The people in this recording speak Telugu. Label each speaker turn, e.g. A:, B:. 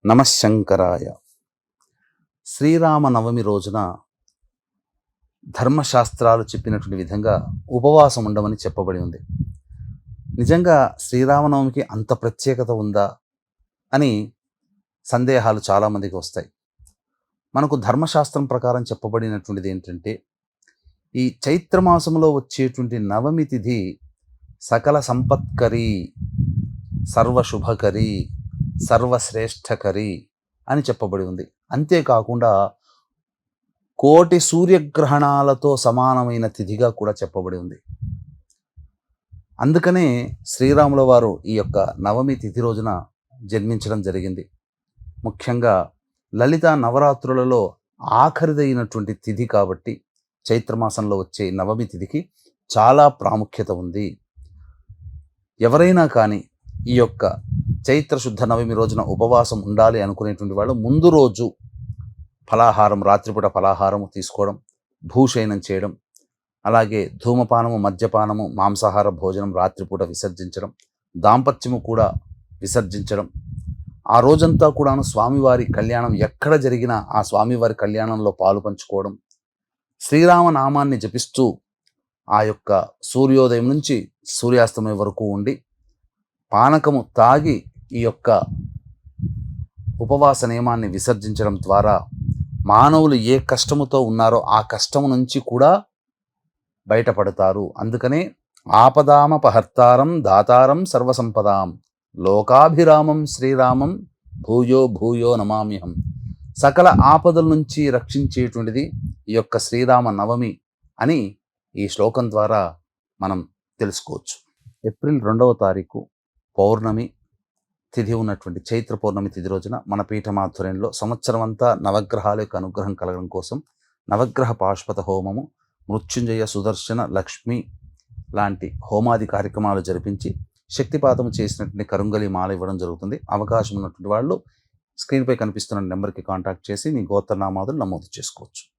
A: నమశంకరాయ. శ్రీరామనవమి రోజున ధర్మశాస్త్రాలు చెప్పినటువంటి విధంగా ఉపవాసం ఉండమని చెప్పబడి ఉంది. నిజంగా శ్రీరామనవమికి అంత ప్రత్యేకత ఉందా అని సందేహాలు చాలామందికి వస్తాయి. మనకు ధర్మశాస్త్రం ప్రకారం చెప్పబడినటువంటిది ఏంటంటే, ఈ చైత్రమాసంలో వచ్చేటువంటి నవమి తిథి సకల సంపత్కరి, సర్వశుభకరి, సర్వశ్రేష్టకరి అని చెప్పబడి ఉంది. అంతేకాకుండా కోటి సూర్యగ్రహణాలతో సమానమైన తిథిగా కూడా చెప్పబడి ఉంది. అందుకనే శ్రీరాముల వారు ఈ యొక్క నవమి తిథి రోజున జన్మించడం జరిగింది. ముఖ్యంగా లలిత నవరాత్రులలో ఆఖరిదైనటువంటి తిథి కాబట్టి చైత్రమాసంలో వచ్చే నవమి తిథికి చాలా ప్రాముఖ్యత ఉంది. ఎవరైనా కానీ ఈ యొక్క చైత్ర శుద్ధ నవమి రోజున ఉపవాసం ఉండాలి అనుకునేటువంటి వాళ్ళు ముందు రోజు ఫలాహారం, రాత్రిపూట ఫలాహారము తీసుకోవడం, భూశయనం చేయడం, అలాగే ధూమపానము, మద్యపానము, మాంసాహార భోజనం రాత్రిపూట విసర్జించడం, దాంపత్యము కూడా విసర్జించడం, ఆ రోజంతా కూడాను స్వామివారి కళ్యాణం ఎక్కడ జరిగినా ఆ స్వామివారి కళ్యాణంలో పాలు పంచుకోవడం, శ్రీరామ నామాన్ని జపిస్తూ ఆ యొక్క సూర్యోదయం నుంచి సూర్యాస్తమయం వరకు ఉండి పానకము తాగి ఈ యొక్క ఉపవాస నియమాన్ని విసర్జించడం ద్వారా మానవులు ఏ కష్టముతో ఉన్నారో ఆ కష్టము నుంచి కూడా బయటపడతారు. అందుకనే ఆపదామపహర్తారం దాతారం సర్వసంపదాం లోకాభిరామం శ్రీరామం భూయో భూయో నమామ్యహం. సకల ఆపదల నుంచి రక్షించేటువంటిది ఈ యొక్క శ్రీరామ నవమి అని ఈ శ్లోకం ద్వారా మనం తెలుసుకోవచ్చు. ఏప్రిల్ 2వ తారీఖు పౌర్ణమి తిథి ఉన్నటువంటి చైత్ర పౌర్ణమి తిథి రోజున మన పీఠమాధ్వర్యంలో సంవత్సరం అంతా నవగ్రహాల యొక్క అనుగ్రహం కలగడం కోసం నవగ్రహ పాశుపత హోమము, మృత్యుంజయ, సుదర్శన, లక్ష్మి లాంటి హోమాది కార్యక్రమాలు జరిపించి శక్తిపాతము చేసినటువంటి కరుంగలి మాల ఇవ్వడం జరుగుతుంది. అవకాశం ఉన్నటువంటి వాళ్ళు స్క్రీన్పై కనిపిస్తున్న నెంబర్కి కాంటాక్ట్ చేసి మీ గోత్రనామాదులు నమోదు చేసుకోవచ్చు.